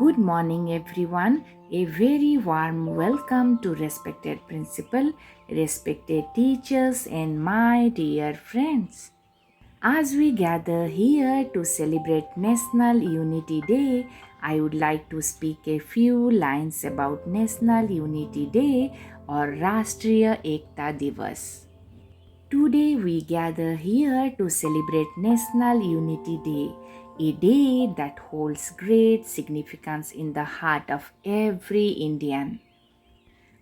Good morning, everyone. A very warm welcome to respected principal, respected teachers, and my dear friends. As we gather here to celebrate National Unity Day, I would like to speak a few lines about National Unity Day or Rashtriya Ekta Diwas. Today we gather here to celebrate National Unity Day, a day that holds great significance in the heart of every Indian.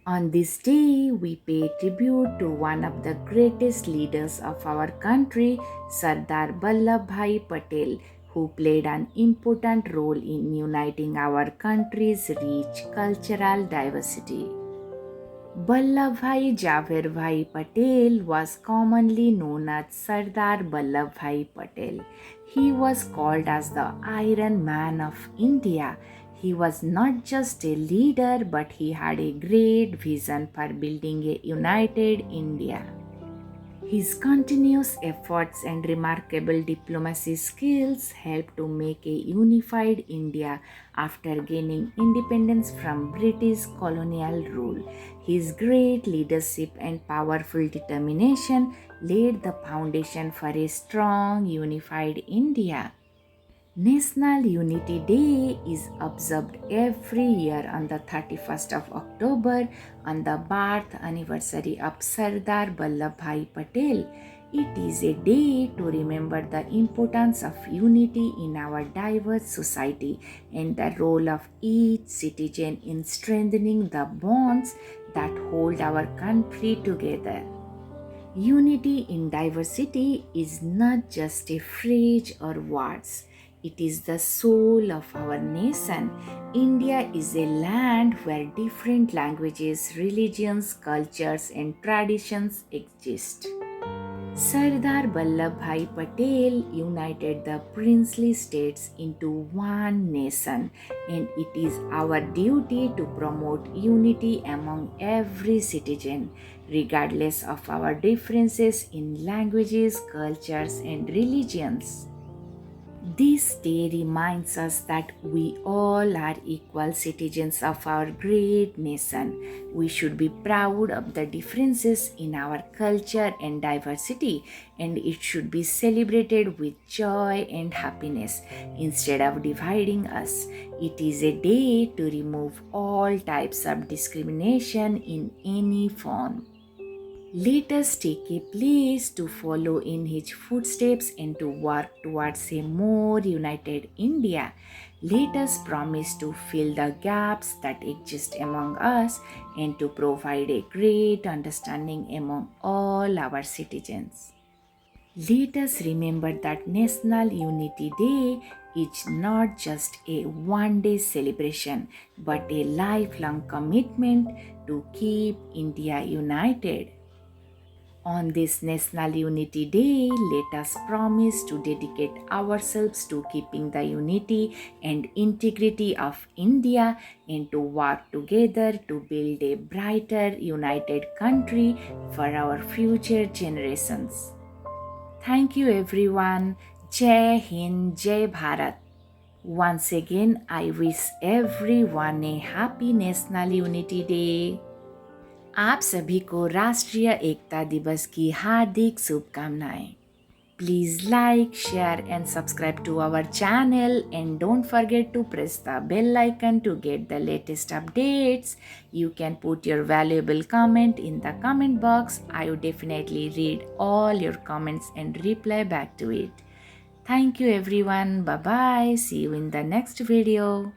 On this day, we pay tribute to one of the greatest leaders of our country, Sardar Vallabhbhai Patel, who played an important role in uniting our country's rich cultural diversity. Vallabhbhai Javerbhai Patel was commonly known as Sardar Vallabhbhai Patel. He was called as the Iron Man of India. He was not just a leader, but he had a great vision for building a united India. His continuous efforts and remarkable diplomacy skills helped to make a unified India after gaining independence from British colonial rule. His great leadership and powerful determination laid the foundation for a strong, unified India. National Unity Day is observed every year on the 31st of October on the birth anniversary of Sardar Vallabhbhai Patel. It is a day to remember the importance of unity in our diverse society and the role of each citizen in strengthening the bonds that hold our country together. Unity in diversity is not just a phrase or words. It is the soul of our nation. India is a land where different languages, religions, cultures, and traditions exist. Sardar Vallabhbhai Patel united the princely states into one nation, and it is our duty to promote unity among every citizen, regardless of our differences in languages, cultures, and religions. This day reminds us that we all are equal citizens of our great nation. We should be proud of the differences in our culture and diversity, and it should be celebrated with joy and happiness instead of dividing us. It is a day to remove all types of discrimination in any form. Let us take a place to follow in his footsteps and to work towards a more united India. Let us promise to fill the gaps that exist among us and to provide a great understanding among all our citizens. Let us remember that National Unity Day is not just a one-day celebration but a lifelong commitment to keep India united. On this National Unity Day, let us promise to dedicate ourselves to keeping the unity and integrity of India and to work together to build a brighter, united country for our future generations. Thank you, everyone. Jai Hind, Jai Bharat. Once again, I wish everyone a happy National Unity Day. आप सभी को राष्ट्रीय एकता दिवस की हार्दिक शुभकामनाएं. Please like, share and subscribe to our channel and don't forget to press the bell icon to get the latest updates. You can put your valuable comment in the comment box. I will definitely read all your comments and reply back to it. Thank you everyone. Bye bye. See you in the next video.